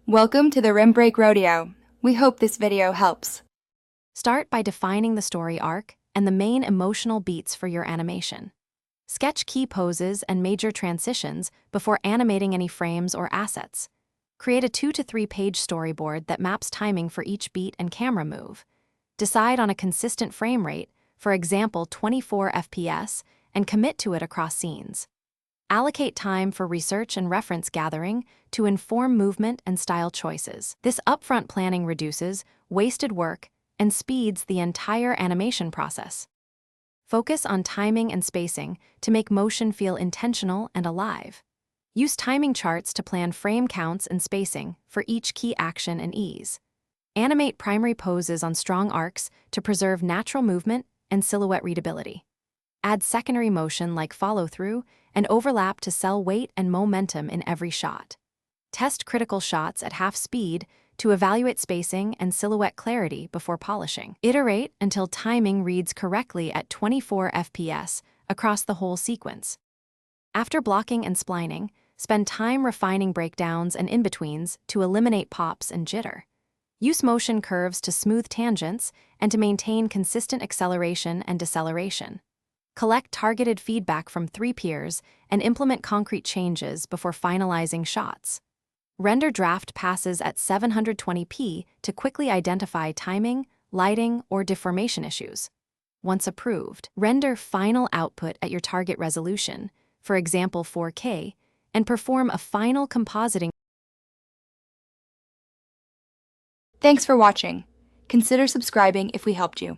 Welcome to the Rim Break Rodeo. We hope this video helps. Start by defining the story arc and the main emotional beats for your animation. Sketch key poses and major transitions before animating any frames or assets. Create a 2 to 3 page storyboard that maps timing for each beat and camera move. Decide on a consistent frame rate, for example 24 FPS, and commit to it across scenes. Allocate time for research and reference gathering to inform movement and style choices. This upfront planning reduces wasted work and speeds the entire animation process. Focus on timing and spacing to make motion feel intentional and alive. Use timing charts to plan frame counts and spacing for each key action and ease. Animate primary poses on strong arcs to preserve natural movement and silhouette readability. Add secondary motion like follow-through and overlap to sell weight and momentum in every shot. Test critical shots at half speed to evaluate spacing and silhouette clarity before polishing. Iterate until timing reads correctly at 24 FPS across the whole sequence. After blocking and splining, spend time refining breakdowns and in-betweens to eliminate pops and jitter. Use motion curves to smooth tangents and to maintain consistent acceleration and deceleration. Collect targeted feedback from 3 peers and implement concrete changes before finalizing shots. Render draft passes at 720p to quickly identify timing, lighting, or deformation issues. Once approved, render final output at your target resolution, for example 4K, and perform a final compositing. Thanks for watching. Consider subscribing if we helped you.